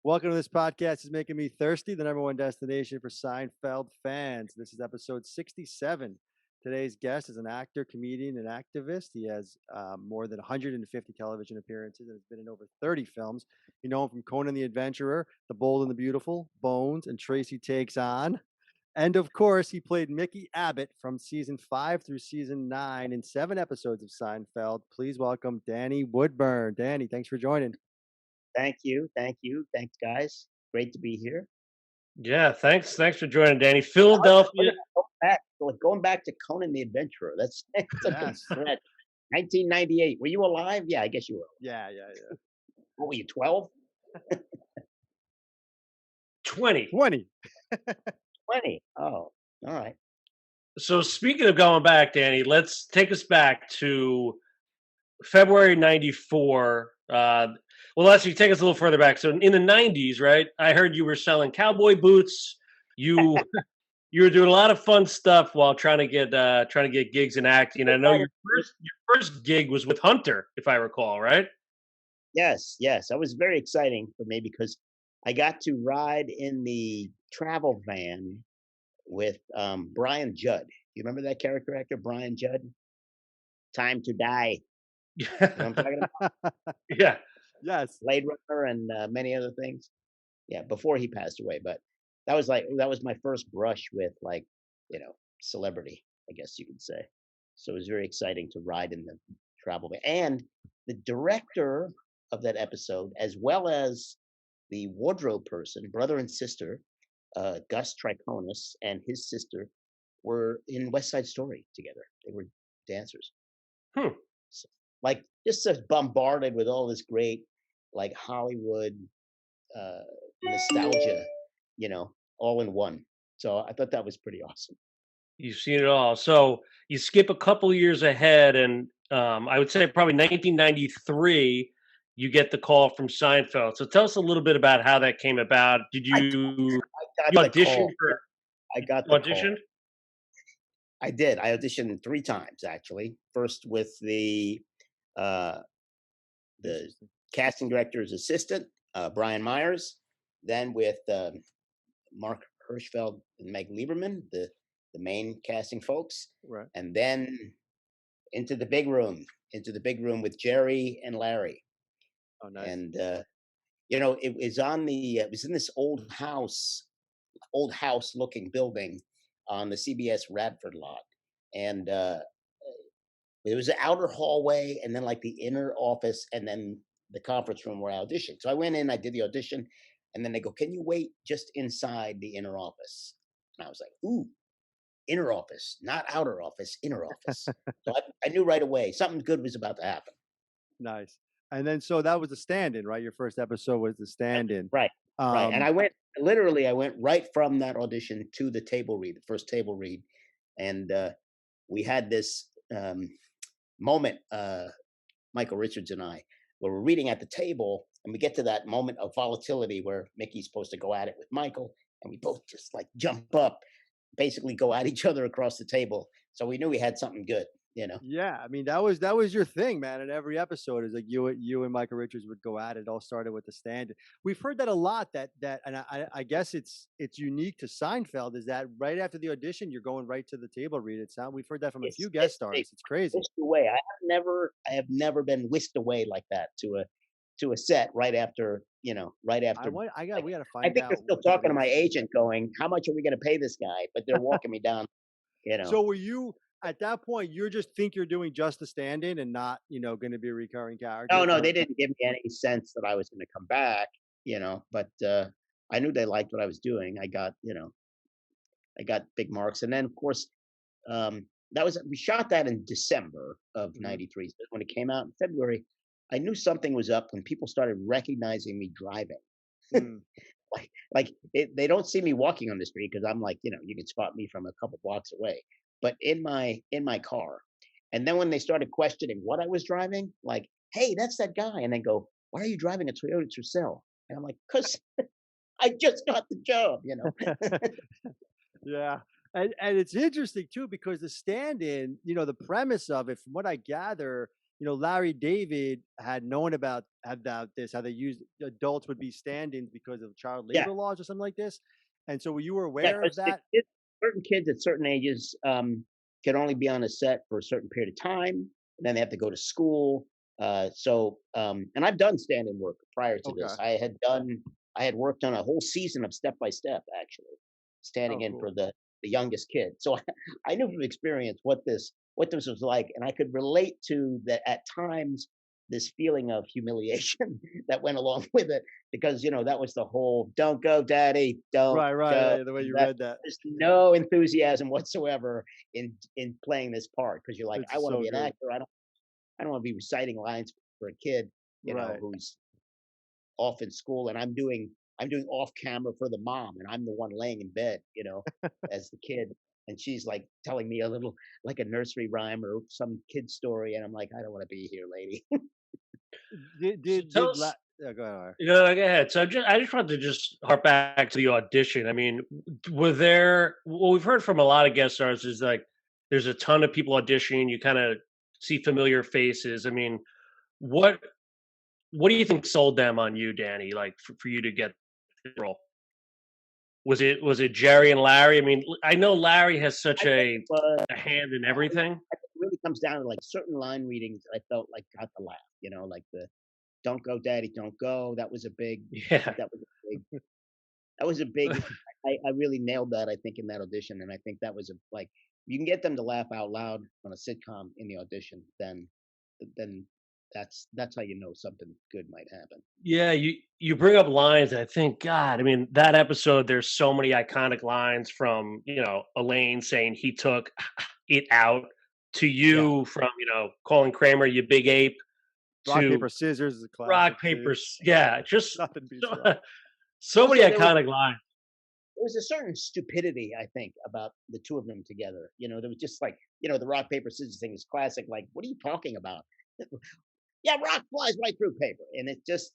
Welcome to this podcast. Is making me thirsty. The number one destination for Seinfeld fans. This is episode 67. Today's guest is an actor, comedian, and activist. He has more than 150 television appearances and has been in over 30 films. You know him from Conan the Adventurer, The Bold and the Beautiful, Bones, and Tracy Takes On. And of course, he played Mickey Abbott from season 5 through season 9 in 7 episodes of Seinfeld. Please welcome Danny Woodburn. Danny, thanks for joining. Thank you. Thank you. Thanks, guys. Great to be here. Yeah, thanks for joining, Danny. We're Philadelphia. gonna go back, going back to Conan the Adventurer. That's a big Yes. stretch. 1998. Were you alive? Yeah, I guess you were. Yeah. What were you, 12? 20. 20. 20. Oh, all right. So speaking of going back, Danny, let's take us back to February 94. Well, actually, take us a little further back. So in the 90s, right? I heard you were selling cowboy boots. You you were doing a lot of fun stuff while trying to get gigs in acting. I know your first gig was with Hunter, if I recall, right? Yes, yes. That was very exciting for me because I got to ride in the travel van with Brian Judd. You remember that character actor, Brian Judd? Time to Die. You know what I'm talking about? Yeah. Yes. Blade Runner and many other things. Yeah, before he passed away. But that was my first brush with celebrity, I guess you could say. So it was very exciting to ride in the travel van. And the director of that episode, as well as the wardrobe person, brother and sister, Gus Trichonis and his sister, were in West Side Story together. They were dancers. Hmm. So, just so bombarded with all this great Hollywood nostalgia, all in one. So I thought that was pretty awesome. You've seen it all. So you skip a couple years ahead, and I would say probably 1993, you get the call from Seinfeld. So tell us a little bit about how that came about. Did I you got the audition call. for I got the audition? call. I did. I auditioned 3 times actually. First with the casting director's assistant, Brian Myers, then with Mark Hirschfeld and Meg Lieberman, the main casting folks, Right. and then into the big room with Jerry and Larry. Oh, nice. And it was in this old house looking building on the CBS Radford lot, and it was an outer hallway, and then the inner office, and then the conference room where I auditioned. So I went in, I did the audition, and then they go, "Can you wait just inside the inner office?" And I was like, "Ooh, inner office, not outer office, inner office." So I knew right away something good was about to happen. Nice. And then so that was the stand-in, right? Your first episode was the stand-in. Right. Right. And I went right from that audition to the table read, the first table read. And we had this moment, Michael Richards and I, where we're reading at the table, and we get to that moment of volatility where Mickey's supposed to go at it with Michael, and we both just jump up, basically go at each other across the table. So we knew we had something good. Yeah, I mean that was your thing, man. In every episode, is you and Michael Richards would go at it. It all started with the stand. We've heard that a lot. And I guess it's unique to Seinfeld. Is that right after the audition, you're going right to the table read? We've heard that from a few guest stars. It's crazy. Whisked away. I have never been whisked away like that to a set right after. Right after. We got to find out. I think they're still talking to my agent, going, "How much are we going to pay this guy?" But they're walking me down. So were you? At that point, you just think you're doing just the stand-in and not, going to be a recurring character? No, they didn't give me any sense that I was going to come back, but I knew they liked what I was doing. I got big marks. And then, of course, we shot that in December of '93. So when it came out in February, I knew something was up when people started recognizing me driving. Mm. They don't see me walking on the street because I'm you can spot me from a couple blocks away. But in my car. And then when they started questioning what I was driving, "Hey, that's that guy," and then go, "Why are you driving a Toyota Tercel?" And I'm like, "'Cause I just got the job." Yeah. And it's interesting too, because the stand-in, the premise of it, from what I gather, Larry David had known about this, how they used adults would be stand-ins because of child Yeah, labor laws or something like this. And so were you yeah, aware of 'cause the that? kids certain kids at certain ages, can only be on a set for a certain period of time, then they have to go to school, and I've done stand-in work prior to Okay. this. I had worked on a whole season of Step by Step, actually, standing Oh, in for cool. the youngest kid. So I knew from experience what this was like, and I could relate to that at times, this feeling of humiliation that went along with it because, that was the whole, "Don't go, daddy, don't Right, right, go." right. The way you That read that. there's no enthusiasm whatsoever in playing this part because 'cause you're like, It's "I wanna so be an good. actor, I don't wanna be reciting lines for a kid, Right. who's off in school, and I'm doing off camera for the mom, and I'm the one laying in bed, as the kid, and she's, like, telling me a little like a nursery rhyme or some kid story, and I'm like, "I don't wanna be here, lady." Did So did tell did la us. Yeah, go ahead. Ari. Go ahead. So I just wanted to just harp back to the audition. I mean, were there? What we've heard from a lot of guest stars is like there's a ton of people auditioning. You kind of see familiar faces. I mean, what what do you think sold them on you, Danny? Like for you to get the role? Was it Jerry and Larry? I mean, I know Larry has such I think it was a hand in I everything. I think it really comes down to, like, certain line readings I felt like got the laugh, like the "Don't go, daddy, don't go." That was a big I Yeah. think that was a big I really nailed that, I think, in that audition, and I think that was you can get them to laugh out loud on a sitcom in the audition, then that's how you know something good might happen. Yeah, you bring up lines, and I think, God, I mean, that episode, there's so many iconic lines from, Elaine saying he took it out to Yeah, you from, calling Kramer you big ape Rock, to paper, scissors is a rock, classic too. paper, yeah, just yeah. Nothing beats so, rock. so many Also, iconic lines. there was a certain stupidity, I think, about the 2 of them together, there was just like, the rock, paper, scissors thing is classic, like, "What are you talking about?" "Yeah, rock flies right through paper," and it's just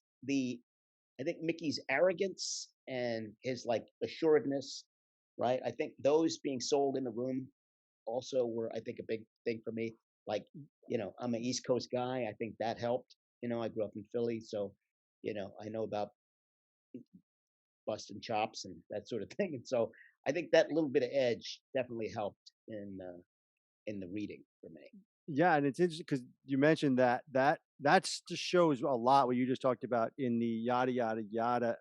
I think Mickey's arrogance and his, like, assuredness, right? I think those being sold in the room also were, I think, a big thing for me. Like, I'm an East Coast guy. I think that helped. I grew up in Philly, so, I know about busting chops and that sort of thing. And so I think that little bit of edge definitely helped in the reading for me. Yeah, and it's interesting because you mentioned that's just shows a lot what you just talked about in the yada yada yada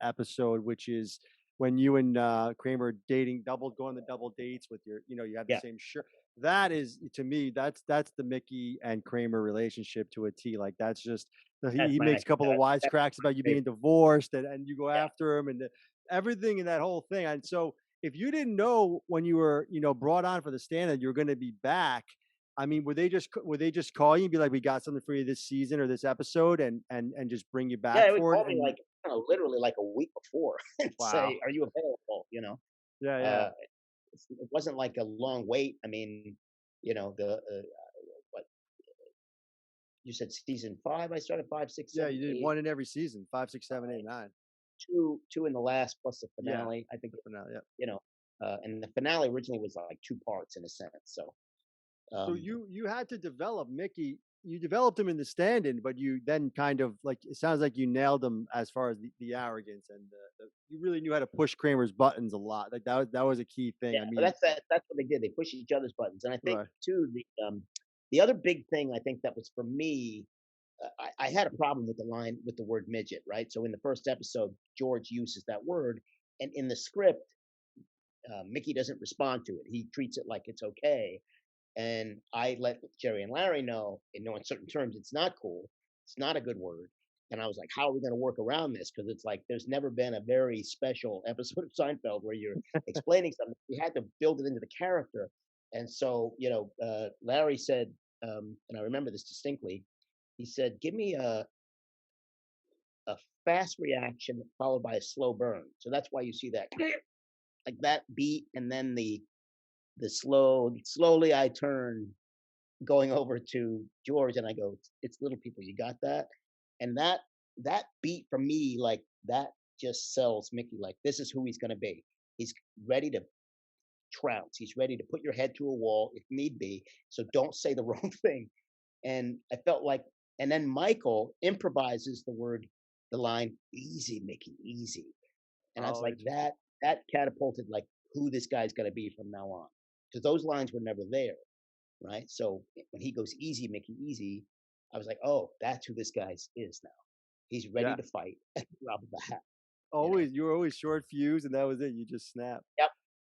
episode, which is when you and Kramer dating going the double dates with you have the Yeah, same shirt. That is to me, that's the Mickey and Kramer relationship to a T. Like that's just he that's makes a couple of that's wisecracks my about you being favorite. divorced and you go Yeah. after him and everything in that whole thing. And so if you didn't know when you were brought on for the stand that you were going to be back, I mean, would they just call you and be like, "We got something for you this season or this episode," and just bring you Yeah, back it would for it? call me And like, literally like a week before and wow, say, "Are you available?" yeah, yeah, Uh, it wasn't like a long wait. I mean, the what you said season 5. I started 5, 6, yeah. 7, You did 8, one in every season, 5, 6, 7, 8, 9. 2 in the last plus the Yeah, finale. I think the finale. Yeah. and the finale originally was like 2 parts in a sense. So So um, you had to develop Mickey. You developed him in the stand-in, but you then kind of like it sounds like you nailed him as far as the arrogance and you really knew how to push Kramer's buttons a lot. Like that was a key thing. yeah, I but mean, that's what they did. They push each other's buttons, and I think right. too the other big thing I think that was for me. I had a problem with the line with the word midget, right? So in the first episode, George uses that word, and in the script, Mickey doesn't respond to it. He treats it like it's okay. And I let Jerry and Larry know, in no uncertain terms, it's not cool. It's not a good word. And I was like, how are we going to work around this? Because it's like there's never been a very special episode of Seinfeld where you're explaining something. We had to build it into the character. And so, Larry said, and I remember this distinctly, he said, give me a fast reaction followed by a slow burn. So that's why you see that like that beat and then the slowly I turn going over to George and I go, "It's little people, you got that?" And that beat for me, like, that just sells Mickey, like, this is who he's gonna be. He's ready to trounce. He's ready to put your head through a wall if need be, so don't say the wrong thing. And I felt like, and then Michael improvises the line, "Easy, Mickey, easy," and I was Oh, like, interesting. that catapulted like who this guy's gonna be from now on, because those lines were never there, right? So when he goes, "Easy, Mickey, easy," I was like, oh, that's who this guy is now. He's ready Yeah. to fight at the drop of a hat, you know. Always, you were always short fuse, and that was it. You just snap. Yep,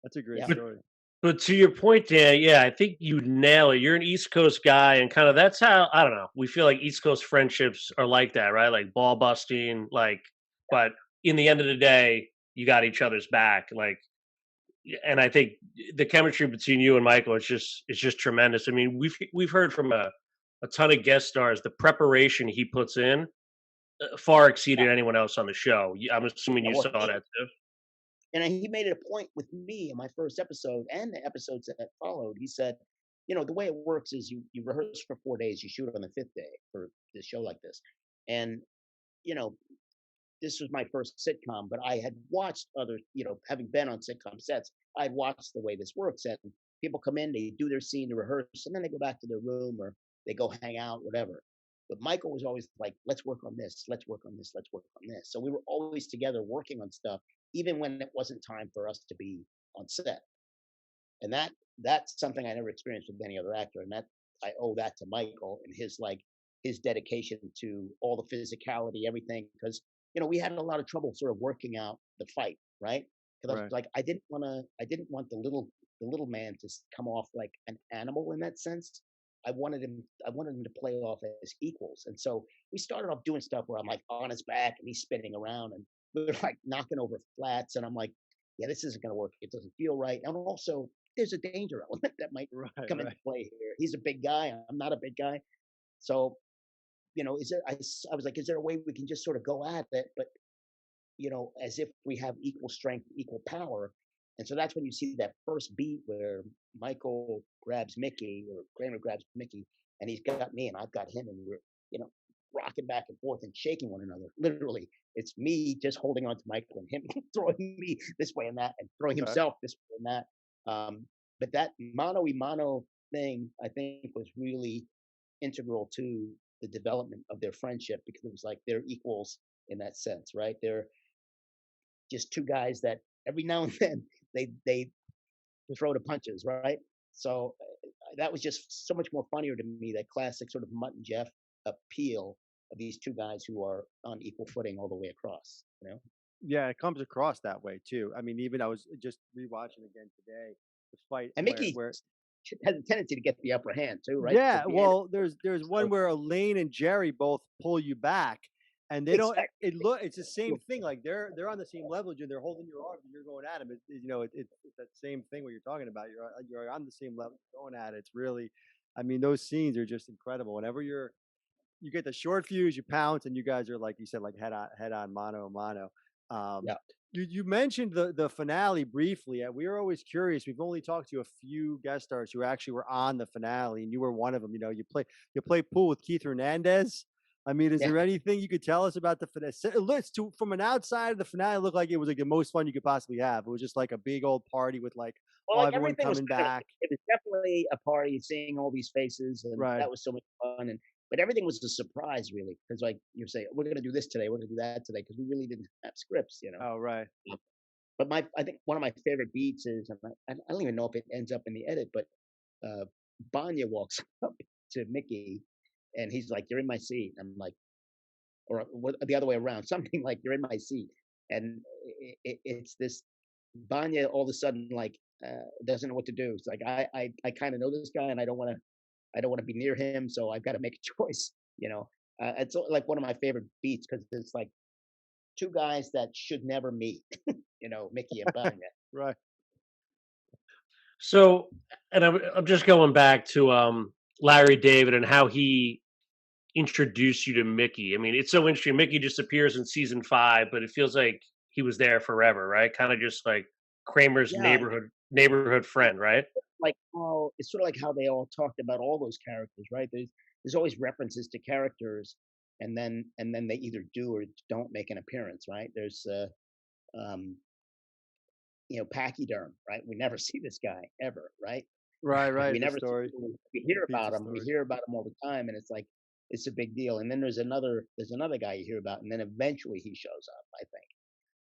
That's a great yep, But story. but to your point, Dan, yeah, I think you nail it. You're an East Coast guy, and kind of that's how I don't know. We feel like East Coast friendships are like that, right? Like ball busting, like. But in the end of the day, you got each other's back, like. And I think the chemistry between you and Michael is just tremendous. I mean, we've heard from a ton of guest stars. The preparation he puts in far yeah, exceeded anyone else on the show. I'm assuming yeah. you Well, saw that too. he made it a point with me in my first episode and the episodes that followed. He said, the way it works is you rehearse for 4 days, you shoot on the fifth day for the show like this, and you know this was my first sitcom, but I had watched other, having been on sitcom sets, I'd watched the way this works. And people come in, they do their scene to rehearse, and then they go back to their room or they go hang out, whatever. But Michael was always like, let's work on this, let's work on this, let's work on this. So we were always together working on stuff, even when it wasn't time for us to be on set. And that's something I never experienced with any other actor. And that I owe that to Michael and his dedication to all the physicality, everything. Because we had a lot of trouble sort of working out the fight, right? Because I was Right. like, I didn't want the little man to come off like an animal in that sense. I wanted him to play off as equals. And so we started off doing stuff where I'm like on his back and he's spinning around and we're like knocking over flats. And I'm like, yeah, this isn't going to work. It doesn't feel right. And also, there's a danger element that might Right. come into Right. play here. He's a big guy. I'm not a big guy. So, is there, I was like, is there a way we can just sort of go at it, but, as if we have equal strength, equal power? And so that's when you see that first beat where Michael grabs Mickey or Kramer grabs Mickey and he's got me and I've got him and we're, you know, rocking back and forth and shaking one another. Literally, it's me just holding on to Michael and him throwing me this way and that and throwing Okay. himself this way and that. But that mano y mano thing, I think, was really integral to the development of their friendship because it was like they're equals in that sense, right? They're just two guys that every now and then they throw the punches, right? So that was just so much more funnier to me. That classic sort of Mutt and Jeff appeal of these two guys who are on equal footing all the way across. Yeah, it comes across that way too. I mean, even I was just rewatching again today the fight And where Mickey where has a tendency to get the upper hand too, right? yeah, At the end, well, there's one so where Elaine and Jerry both pull you back, and they don't. exactly. It's the same thing. Like they're on the same level as you. They're holding your arm, and you're going at them. It's that same thing what you're talking about. You're on the same level, going at it. It's really, I mean, those scenes are just incredible. Whenever you get the short fuse, you pounce, and you guys are like you said, like head on, mano a mano. Um, Yeah, you mentioned the finale briefly. We were always curious. We've only talked to a few guest stars who actually were on the finale, and you were one of them. You play pool with Keith Hernandez. I mean, is yeah. there anything you could tell us about the finale? From an outside, the finale looked like it was like the most fun you could possibly have. It was just like a big old party with like Well, all like everyone everything was coming kind of, back. it was definitely a party seeing all these faces, and Right. that was so much fun. But everything was a surprise, really, because like you say, we're going to do this today, we're going to do that today, because we really didn't have scripts. Oh, right. But I think one of my favorite beats is, and I don't even know if it ends up in the edit, but uh, Banya walks up to Mickey, and he's like, "You're in my seat." I'm like, or the other way around, something like, "You're in my seat," and it's this Banya all of a sudden like doesn't know what to do. It's like I kind of know this guy, and I don't want to be near him, so I've got to make a choice. It's like one of my favorite beats because it's like two guys that should never meet. Mickey and Banya. Right. So, and I'm just going back to Larry David and how he introduced you to Mickey. I mean, it's so interesting. Mickey just appears in season 5, but it feels like he was there forever, right? Kind of just like Kramer's Yeah, neighborhood friend, right? like it's sort of like how they all talked about all those characters, right? There's always references to characters, and then they either do or don't make an appearance, right? There's um, Pachyderm, right? We never see this guy ever, right? Right. We The never see story, them. We the hear about pizza them. We story. hear about them all the time, and it's like it's a big deal. And then there's another guy you hear about, and then eventually he shows up. I think.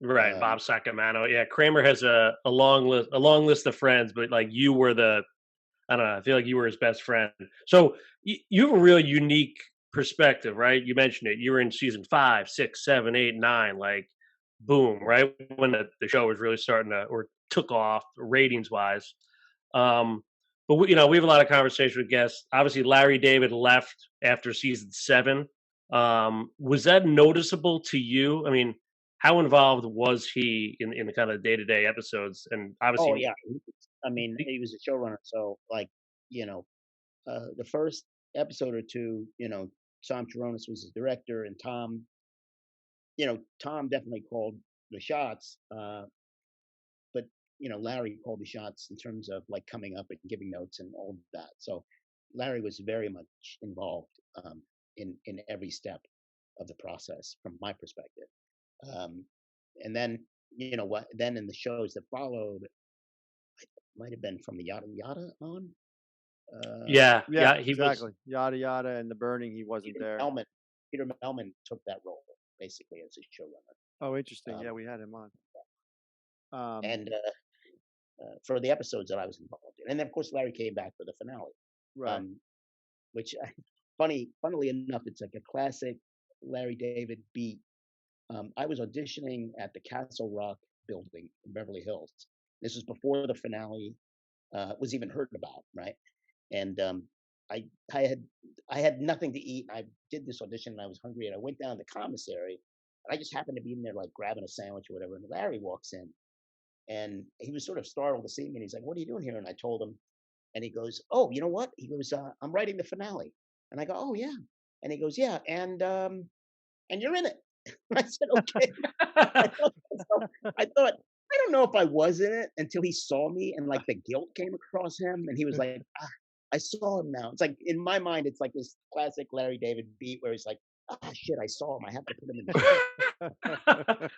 Right, Bob Sacamano. Yeah, Kramer has a long list of friends, but like you were the I don't know. I feel like you were his best friend. So you have a real unique perspective, right? You mentioned it. You were in season 5, 6, 7, 8, 9, like boom, right when the show was really starting to or took off ratings wise. Um, but we have a lot of conversation with guests. Obviously, Larry David left after season 7. Was that noticeable to you? I mean, how involved was he in the kind of day to day episodes? And Oh obviously, yeah, I mean, he was a showrunner, so like you know, the first episode or two, Tom Chironis was the director, and Tom definitely called the shots, but Larry called the shots in terms of like coming up and giving notes and all of that. So Larry was very much involved in every step of the process from my perspective. Um, and then what? Then in the shows that followed, might have been from the Yada Yada on. yeah, Yeah, yeah, he was. exactly. Yada yada and the burning. He wasn't Peter there. Melman. Peter Melman took that role basically as a showrunner, Oh, interesting. Yeah, um, we had him on. Um, and for the episodes that I was involved in, and then of course Larry came back for the finale, right. um, which funnily enough, it's like a classic Larry David beat. I was auditioning at the Castle Rock building in Beverly Hills. This was before the finale was even heard about, right? And I I had I had nothing to eat. And I did this audition, and I was hungry, and I went down to the commissary, and I just happened to be in there like grabbing a sandwich or whatever. And Larry walks in, and he was sort of startled to see me. And he's like, "What are you doing here?" And I told him, and he goes, "Oh, you know what?" He goes, "I'm writing the finale." And I go, "Oh yeah." And he goes, "Yeah, and you're in it." I said, "Okay." I thought, I thought, I don't know if I was in it until he saw me and like the guilt came across him and he was like, I saw him now. It's like in my mind, it's like this classic Larry David beat where he's like, shit, I saw him. I have to put him in the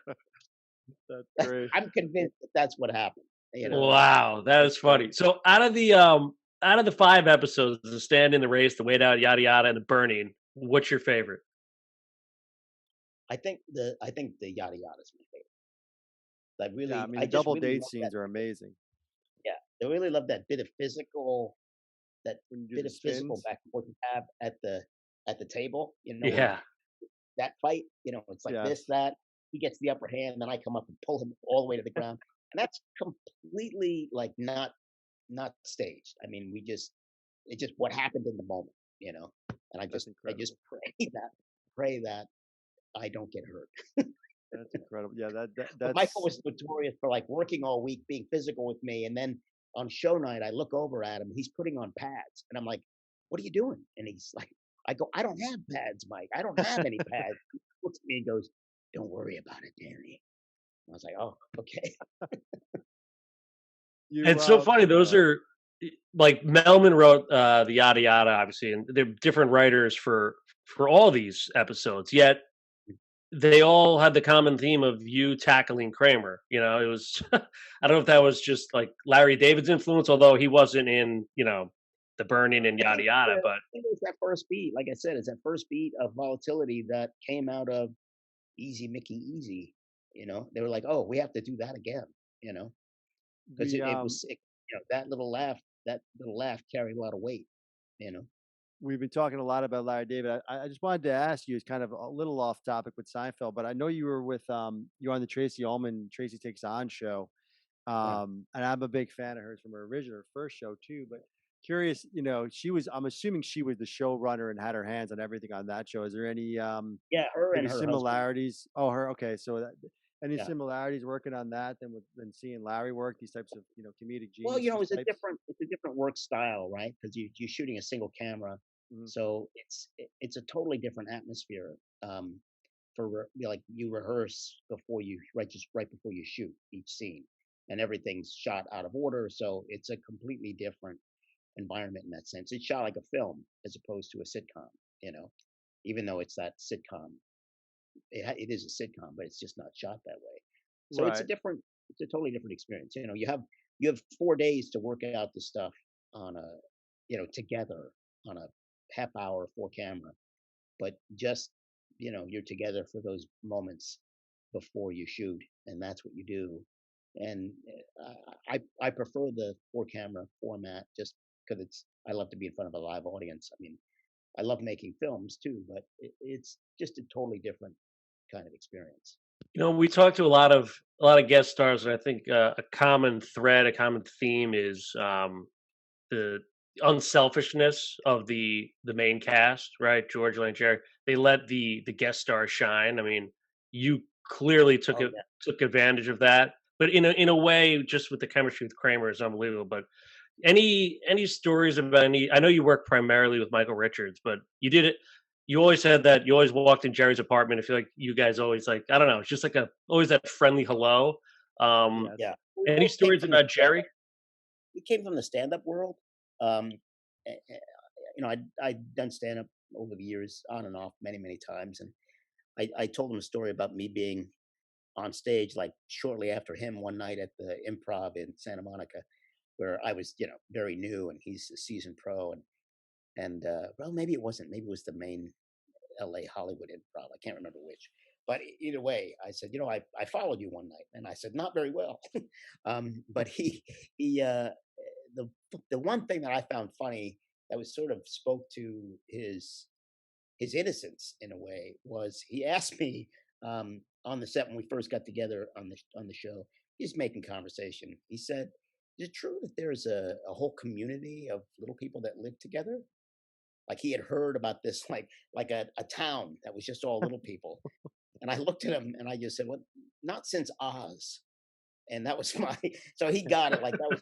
That's show. great. I'm convinced that that's what happened. Yeah, Wow, that that's is great. funny. So out of the 5 episodes, the stand in the race, the wait out, yada yada, and the burning, what's your favorite? I think the yada yada is my favorite. Yeah, I mean I the just double really date love that. scenes are amazing Yeah, I really love that when you do bit the of physical spins. back and forth you have at the table. When Yeah, that fight, it's like this, Yes, that. He gets the upper hand, and then I come up and pull him all the way to the ground. And that's completely like not staged. I mean, it's just what happened in the moment. And that's I just incredible. pray that I don't get hurt. That's incredible. Yeah, But Michael that's was notorious for like working all week, being physical with me, and then on show night, I look over at him. He's putting on pads, and I'm like, "What are you doing?" And he's like, "I go, I don't have pads, Mike. I don't have any pads." He looks at me and goes, "Don't worry about it, Danny." And I was like, "Oh, okay." you. it's so funny. Those Sorry. are like Melman wrote the yada yada, obviously, and they're different writers for all these episodes. Yet they all had the common theme of you tackling Kramer. It was I don't know if that was just like Larry David's influence, although he wasn't in the burning and I yada think yada. But it was that first beat. Like I said, it's that first beat of volatility that came out of Easy Mickey Easy. They were like, "Oh, we have to do that again." You know, because We it was sick. That little laugh carried a lot of weight. You know. we've been talking a lot about Larry David. I just wanted to ask you, it's kind of a little off topic with Seinfeld, but I know you were with you were on the Tracy Ullman Tracy Takes On show. Yeah. And I'm a big fan of hers from her first show too. But curious, I'm assuming she was the showrunner and had her hands on everything on that show. Is there any Yeah, her and maybe her husband. similarities? Oh, her. Okay, so any Yeah. similarities working on that than seeing Larry work these types of comedic Well, geniuses types? it's a different work style, right? Because you're shooting a single camera, Mhm. so it's a totally different atmosphere. Um, like you rehearse before you just right before you shoot each scene, and everything's shot out of order, so it's a completely different environment in that sense. It's shot like a film as opposed to a sitcom. You know, even though it's that sitcom, it is a sitcom, but it's just not shot that way. So Right. it's a totally different experience. You have 4 days to work out the stuff on a, together on a half hour for camera, but just, you're together for those moments before you shoot, and that's what you do. And I prefer the four camera format just because I love to be in front of a live audience. I mean, I love making films too, but it's just a totally different kind of experience. We talked to a lot of guest stars, and I think a common thread, a common theme is the unselfishness of the main cast, right? George Lane, Jerry. They let the guest stars shine. I mean, you clearly took Oh it yeah. took advantage of that, but in a way, just with the chemistry with Kramer is unbelievable. But any stories about any? I know you work primarily with Michael Richards, but you did it. You always said that you always walked in Jerry's apartment. I feel like you guys always like I don't know. It's just like a always that friendly hello. Um, Yes. Yeah. We any both came stories from the about Jerry? stand-up world. Um, I'd done stand-up over the years, on and off, many, many times, and I told him a story about me being on stage like shortly after him one night at the Improv in Santa Monica, where I was, very new, and he's a seasoned pro, and well, maybe it wasn't, maybe it was the main L.A. Hollywood Improv. I can't remember which. But either way, I said, I followed you one night, and I said, not very well. But he the the one thing that I found funny that was sort of spoke to his innocence in a way was he asked me on the set when we first got together on the show. He's making conversation. He said, "Is it true that there's a whole community of little people that live together?" Like he had heard about this, like a town that was just all little people. And I looked at him and I just said, "Well, not since Oz." And that was my so he got it. Like that was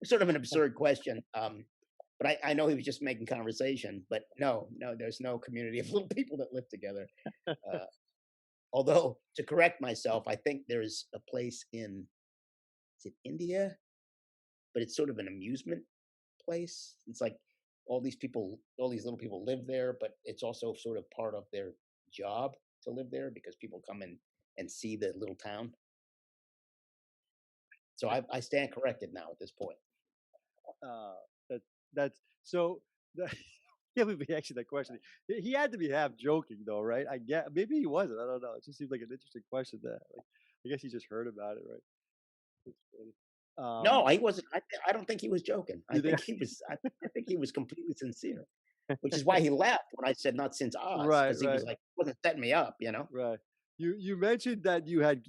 sort of an absurd question. But I know he was just making conversation. But no, no, there's no community of little people that live together. Uh, Although to correct myself, I think there's a place in is it India, but it's sort of an amusement place. It's like all these little people live there, but it's also sort of part of their job to live there because people come in and see the little town. So I stand corrected now at this point. Uh, that that's so. That, can't believe he asked you that question. He had to be half joking though, right? I get maybe he wasn't. I don't know. It just seemed like an interesting question. That like, I guess he just heard about it, right? That's funny. No, he wasn't. I don't think he was joking. I You think? think he was. I think he was completely sincere, which is why he laughed when I said not since Oz, Right, because he was right, like wasn't setting me up, you know. right. You mentioned that you had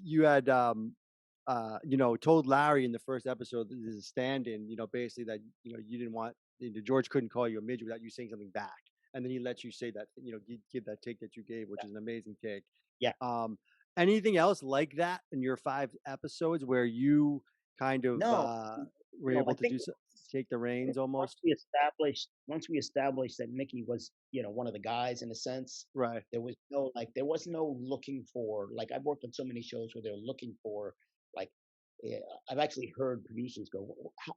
told Larry in the first episode that this is a stand-in, basically that you didn't want George couldn't call you a midget without you saying something back, and then he let you say that give that take that you gave, which is an amazing take. Yeah. Um, anything else like that in your 5 episodes where you kind of No, were I able to think take the reins once almost? we established that Mickey was, one of the guys in a sense, Right. there was no looking for like I've worked on so many shows where they're looking for like I've actually heard producers go,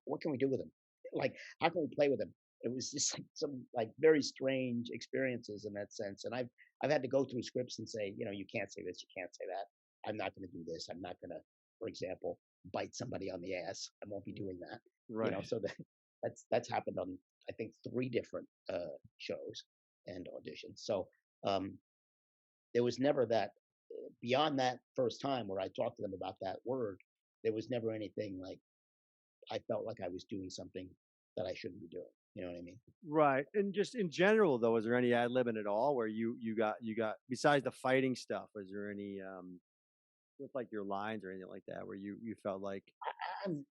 What can we do with him? Like, how can we play with him?" It was just some like very strange experiences in that sense, and I've had to go through scripts and say, you can't say this, you can't say that. I'm not going to do this. I'm not going to, for example, bite somebody on the ass. I won't be doing that. Right. So that's happened on I think three different shows and auditions. So um, there was never that beyond that first time where I talked to them about that word. There was never anything like I felt like I was doing something that I shouldn't be doing. You know what I mean? Right. And just in general though, was there any ad-libbing at all where you got besides the fighting stuff, was there any with like your lines or anything like that where you felt like I'm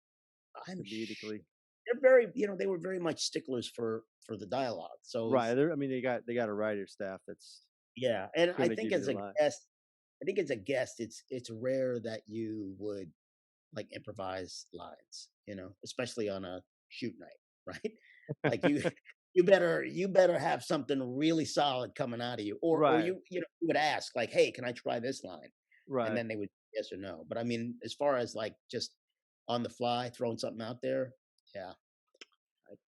I'm sh- comedically they're very they were very much sticklers for the dialogue. So right? I mean they got a writer staff that's yeah, and gonna give you the line. I think as a guest, it's rare that you would like improvise lines, especially on a shoot night, right? Like you better have something really solid coming out of you, or Right. you would ask like, "Hey, can I try this line?" And Right. then they would yes or no. But I mean, as far as like just on the fly throwing something out there, yeah,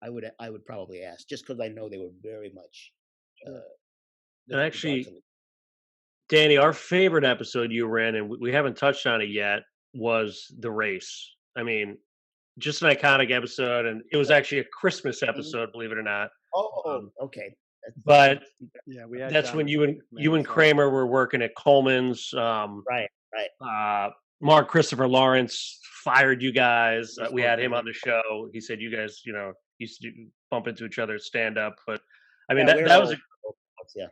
I would probably ask just because I know they were very much Sure. uh, And with regard actually, to Danny, our favorite episode you ran, and we haven't touched on it yet, was the race. I mean, just an iconic episode, and it was actually a Christmas Mhm. episode, believe it or not. Oh, Um, okay. but Yeah, we had that's when Jonathan you McMahon and as well. Kramer were working at Coleman's. Right, right. Mark Christopher Lawrence fired you guys. We We spoke had to him on him. the show. He said you guys, used to bump into each other stand up. But I mean Yeah, we're that was a all yeah.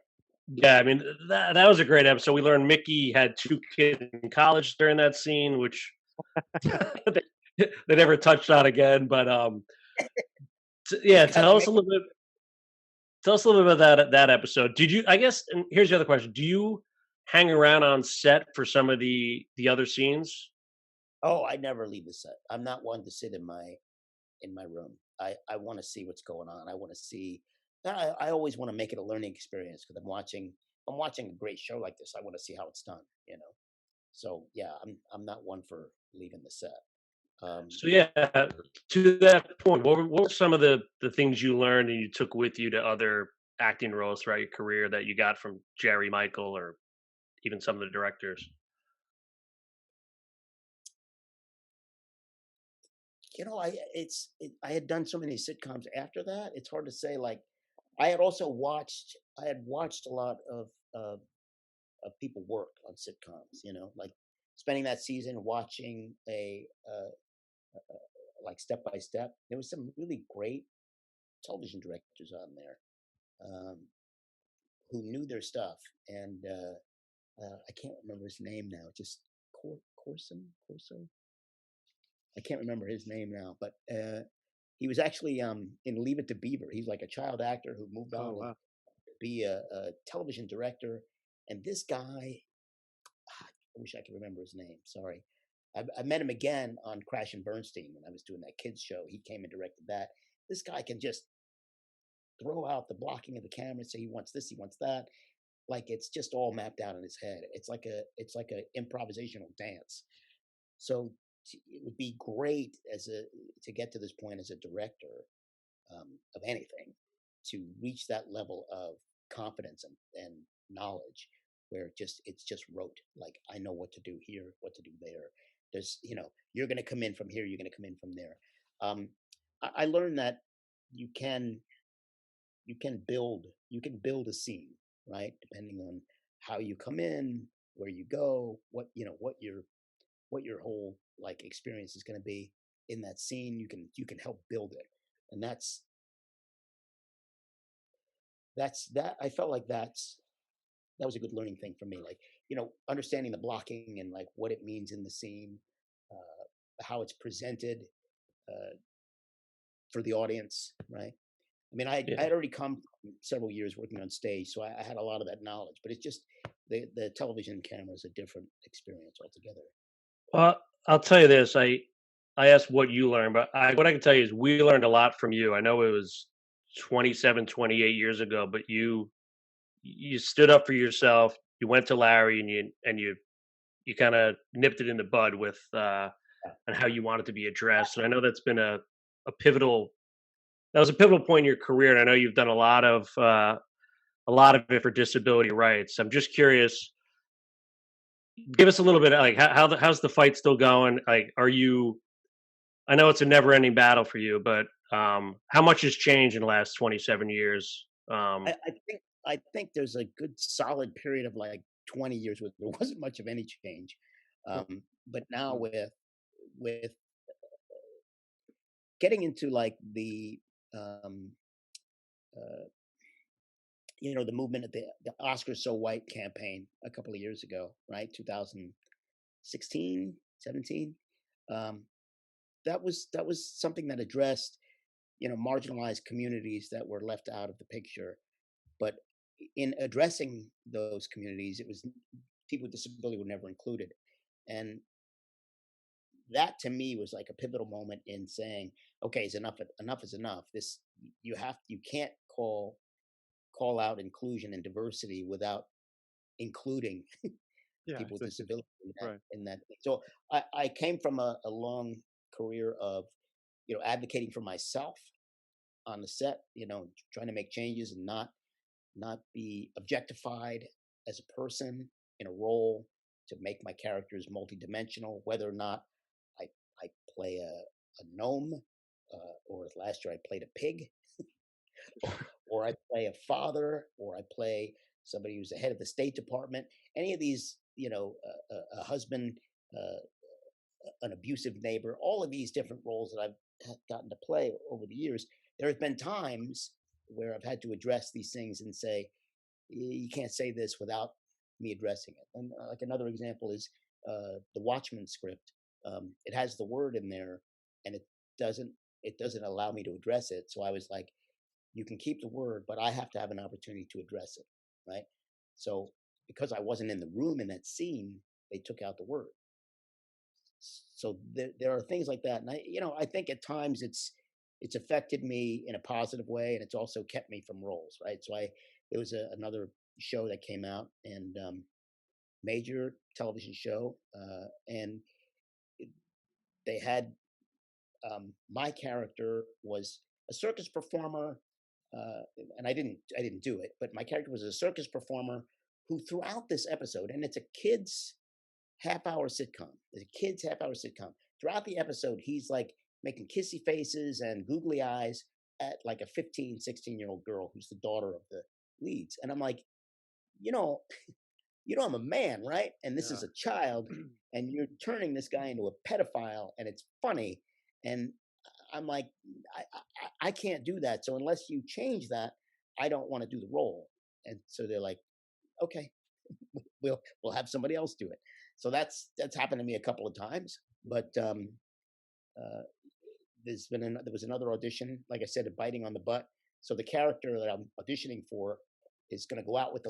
yeah. I mean that was a great episode. We learned Mickey had 2 kids in college during that scene, which they, they never touched on again. But Just yeah, cut Mick. tell us a little bit about that episode. Did you? I guess. And here's the other question: do you hang around on set for some of the other scenes? Oh, I never leave the set. I'm not one to sit in my room. I want to see what's going on. I want to see. I always want to make it a learning experience because I'm watching a great show like this. I want to see how it's done. So yeah, I'm not one for leaving the set. So yeah, to that point, what were some of the things you learned and you took with you to other acting roles throughout your career that you got from Jerry Michael or even some of the directors? I had done so many sitcoms after that. It's hard to say. Like I had watched a lot of people work on sitcoms. Like spending that season watching like Step by Step. There was some really great television directors on there um, who knew their stuff, and I can't remember his name now. Just Corso. I can't remember his name now, but he was actually in Leave It to Beaver. He's like a child actor who moved Oh on to wow. be a television director. And this guy, I wish I could remember his name. Sorry. I met him again on Crash and Bernstein when I was doing that kids show. He came and directed that. This guy can just throw out the blocking of the camera, say he wants this, he wants that. Like it's just all mapped out in his head. It's like a improvisational dance. So it would be great to get to this point as a director of anything, to reach that level of confidence and knowledge where it's just rote. Like I know what to do here, what to do there. You're going to come in from here, you're going to come in from there. Um, I learned that you can you can build a scene, right? Depending on how you come in, where you go, what your whole like experience is going to be in that scene. You can help build it, and that's that. I felt like that was a good learning thing for me. Like understanding the blocking and like what it means in the scene, how it's presented uh, for the audience, right? I mean, I Yeah. had already come from several years working on stage, so I had a lot of that knowledge. But it's just the television camera is a different experience altogether. I'll tell you this. I asked what you learned, but what I can tell you is we learned a lot from you. I know it was 27, 28 years ago, but you stood up for yourself. You went to Larry and you kind of nipped it in the bud with Yeah, and how you wanted to be addressed. And I know that's been a pivotal that was a pivotal point in your career. And I know you've done a lot of it for disability rights. I'm just curious. Give us a little bit of, like how's the fight still going? Like, are you? I know it's a never ending battle for you, but how much has changed in the last 27 years? I think there's a good solid period of like 20 years where there wasn't much of any change, but now Mm. with getting into like the um, uh, the movement at the Oscars So White campaign a couple of years ago, right? 2016, 17. Um, that was something that addressed marginalized communities that were left out of the picture. But in addressing those communities, it was people with disability were never included, and that to me was like a pivotal moment in saying, okay, is enough. Enough is enough. You can't call out inclusion and diversity without including Yeah, people with disability in that right. in that thing. So I came from a long career of advocating for myself on the set, trying to make changes and not be objectified as a person in a role, to make my characters multidimensional, whether or not I I play a gnome, or last year I played a pig, or I play a father, or I play somebody who's the head of the State Department. Any of these, a husband, uh, an abusive neighbor, all of these different roles that I've gotten to play over the years. There have been times where I've had to address these things and say, you can't say this without me addressing it. And like another example is the Watchmen script. It has the word in there, and doesn't it doesn't allow me to address it. So I was like, you can keep the word, but I have to have an opportunity to address it, right? So because I wasn't in the room in that scene, they took out the word. So there are things like that, and I think at times it's affected me in a positive way, and it's also kept me from roles, right? So there was another show that came out, and major television show, and they had my character was a circus performer, and I didn't do it, but my character was a circus performer who throughout this episode, and it's a kids half-hour sitcom. It's a kids half-hour sitcom. Throughout the episode, he's like making kissy faces and googly eyes at like a 15, 16-year-old girl who's the daughter of the leads. And I'm like, you know, I'm a man, right? And this is Yeah. a child, and you're turning this guy into a pedophile, and it's funny. And I'm like, I can't do that. So unless you change that, I don't want to do the role. And so they're like, okay, we'll have somebody else do it. So that's happened to me a couple of times. But uh, there was another audition, like I said, a biting on the butt. So the character that I'm auditioning for is going to go out with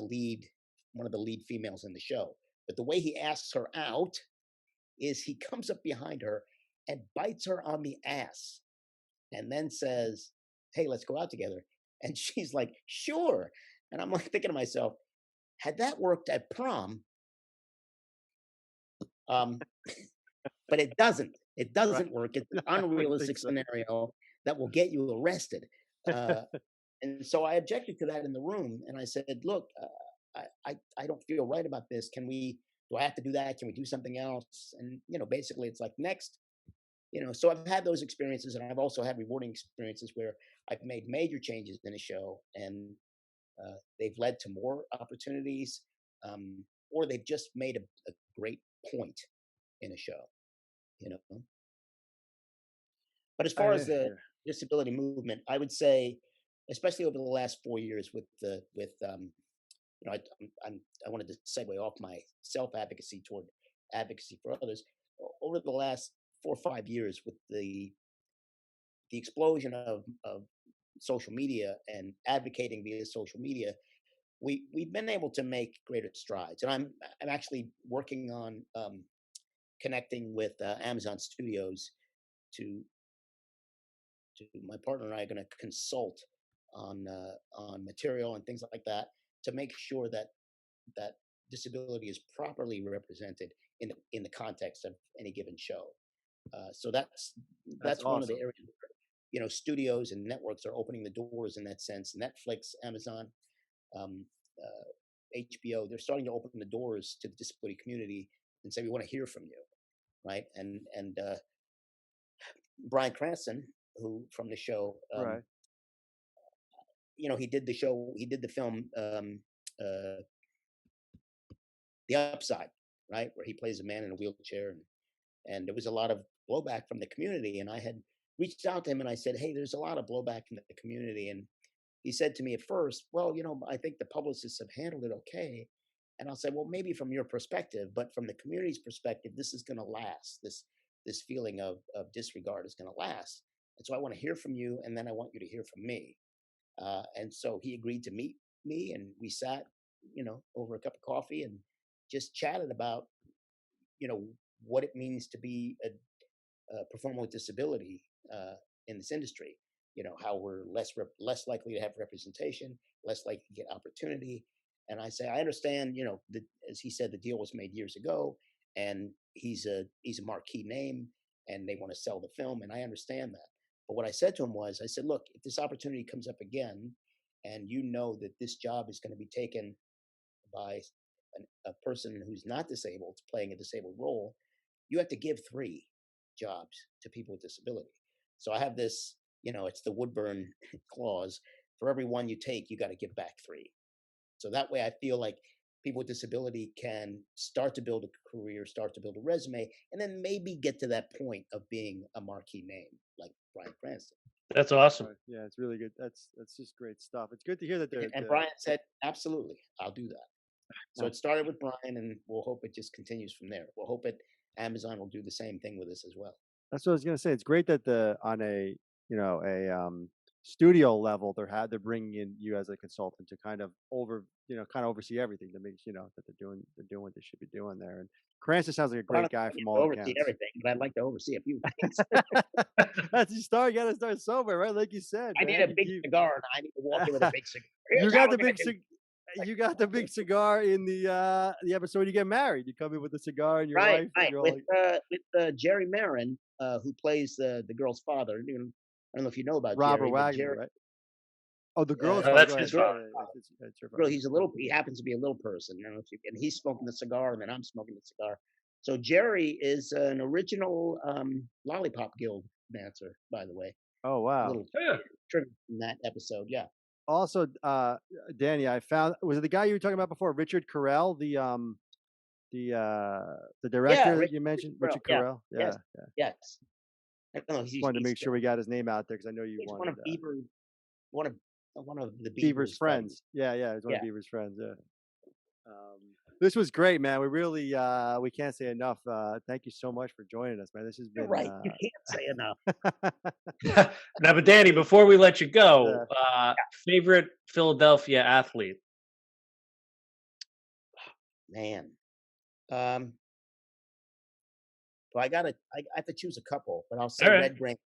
one of the lead females in the show. But the way he asks her out is he comes up behind her and bites her on the ass, and then says, "Hey, let's go out together." And she's like, "Sure." And I'm like thinking to myself, had that worked at prom, um, but it doesn't. It Right. doesn't work. It's an I would think unrealistic so. scenario that will get you arrested. Uh, and so I objected to that in the room, and I said, "Look, I don't feel right about this. Do I have to do that? Can we do something else?" And basically, it's like next. So I've had those experiences, and I've also had rewarding experiences where I've made major changes in a show, and they've led to more opportunities, or they've just made a great point in a show. You know. But as far as the Yeah. disability movement, I would say, especially over the last 4 years, I wanted to segue off my self advocacy toward advocacy for others. Over the last 4 or 5 years, with the explosion of social media and advocating via social media, we've been able to make greater strides. And I'm actually working on connecting with Amazon Studios to my partner and I are going to consult on material and things like that to make sure that disability is properly represented in the context of any given show. So That's that's one of the awesome. areas where, studios and networks are opening the doors in that sense. Netflix, Amazon, um, HBO, they're starting to open the doors to the disability community and say, we want to hear from you, right? And Bryan Cranston, who from the show, Right. he did the film, uh, The Upside, right, where he plays a man in a wheelchair, and there was a lot of blowback from the community. And I had reached out to him and I said, "Hey, there's a lot of blowback from the community." And he said to me at first, "Well, I think the publicists have handled it okay." And I'll say, "Well, maybe from your perspective, but from the community's perspective, this is going to last. This feeling of disregard is going to last. And so I want to hear from you, and then I want you to hear from me." And so he agreed to meet me, and we sat, over a cup of coffee and just chatted about, you know, what it means to be a performer with disability in this industry. How we're less likely to have representation, less likely to get opportunity. And I say, I understand. As he said, the deal was made years ago, and he's a marquee name, and they want to sell the film, and I understand that. But what I said to him was, I said, look, if this opportunity comes up again, and that this job is going to be taken by a person who's not disabled playing a disabled role, you have to give three. jobs to people with disability. So I have this, it's the Woodburn clause. For every one you take, you got to give back 3. So that way I feel like people with disability can start to build a career, start to build a resume, and then maybe get to that point of being a marquee name like Bryan Cranston. That's awesome. Yeah, it's really good. That's just great stuff. It's good to hear that they're. And Bryan said, absolutely, I'll do that. So it started with Bryan, and we'll hope it just continues from there. We'll hope Amazon will do the same thing with us as well. That's what I was gonna say. It's great that on a studio level they're bringing in you as a consultant to kind of oversee everything to make that they're doing what they should be doing there. And Cranston sounds like a great guy from all accounts. Oversee everything, but I'd like to oversee a few things. That's you gotta start somewhere, right? Like you said, I need a big cigar, and I need to walk in with a big cigar. You got the big cigar. You got the big cigar in the episode you get married. You come in with the cigar and your wife. Right, with Jerry Marin, who plays the girl's father. I don't know if you know about Robert Jerry, Wagner, right? Oh, the girl's no, father. that's his girl. He happens to be a little person. I don't know if and he's smoking the cigar, and then I'm smoking the cigar. So Jerry is an original Lollipop Guild dancer, by the way. Oh wow! Little trivia from that episode, yeah. Also, Danny, I found was it the guy you were talking about before, Richard Carell, the director that you mentioned, Richard Carell. Yeah. Yes. I don't know. Just wanted to make sure we got his name out there because I know you wanted. One of the Beaver's friends. Yeah, he's one of Beaver's friends. Yeah. This was great, man. We really we can't say enough. Thank you so much for joining us, man. This has been right. You can't say enough. Now, but Danny, before we let you go, favorite Philadelphia athlete? Man, well, I have to choose a couple, but I'll say Red Grange.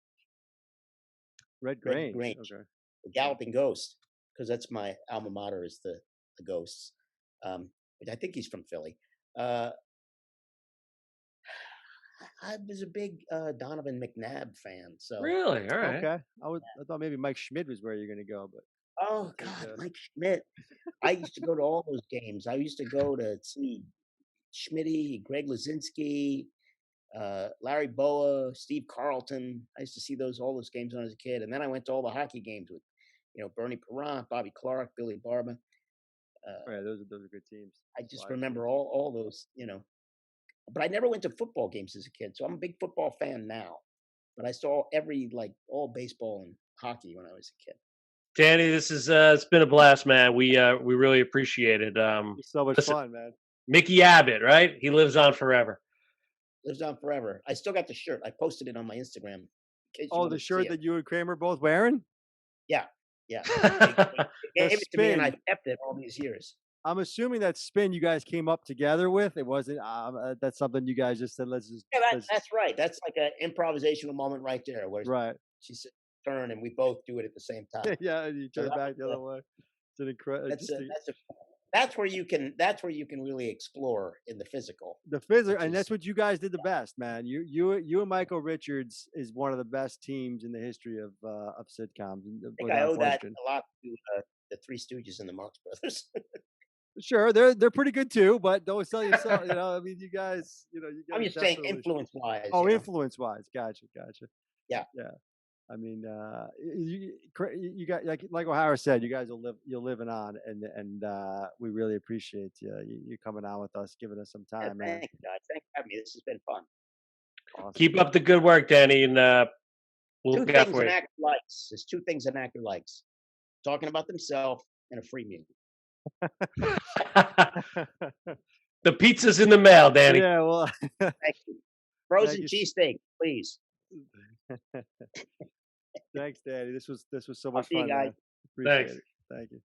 Red Grange. Okay. The Galloping Ghost, because that's my alma mater is the Ghosts. I think he's from Philly. I was a big Donovan McNabb fan. So really, all right. Okay, I thought maybe Mike Schmidt was where you're going to go, but oh God, Mike Schmidt. I used to go to all those games. I used to go to see Schmitty, Greg Lazinski, Larry Boa, Steve Carlton. I used to see all those games when I was a kid, and then I went to all the hockey games with, Bernie Perrant, Bobby Clark, Billy Barba. Those are good teams. I just remember all those, But I never went to football games as a kid, so I'm a big football fan now. But I saw all baseball and hockey when I was a kid. Danny, this is it's been a blast, man. We really appreciate it. It's so much fun, man. Mickey Abbott, right? He lives on forever. Lives on forever. I still got the shirt. I posted it on my Instagram. Oh, the shirt that you and Kramer both wearing? Yeah. They gave it to me, and I've kept it all these years. I'm assuming that spin you guys came up together with. It wasn't. That's something you guys just said. That's right. That's like an improvisational moment right there, where she said turn, and we both do it at the same time. Yeah, and you turn back the other way. It's an incredible. That's where you can really explore in the physical. And that's what you guys did the best, man. You and Michael Richards is one of the best teams in the history of sitcoms. I think I owe that a lot to the Three Stooges and the Marx Brothers. Sure, they're pretty good too, but don't sell yourself. I mean, you guys. I'm just saying influence-wise. Oh, influence-wise, gotcha. Yeah. I mean, you got like O'Hara said, you guys you're living on, and we really appreciate you coming on with us, giving us some time, man. Thank you, guys. Thanks for having me. This has been fun. Awesome. Keep up the good work, Danny, and we'll look out for you. There's two things an actor likes: talking about themselves and a free meal. The pizza's in the mail, Danny. Yeah, well, thank you. Frozen cheesesteak, please. Thanks, Danny. This was so much fun. Appreciate it. Thank you.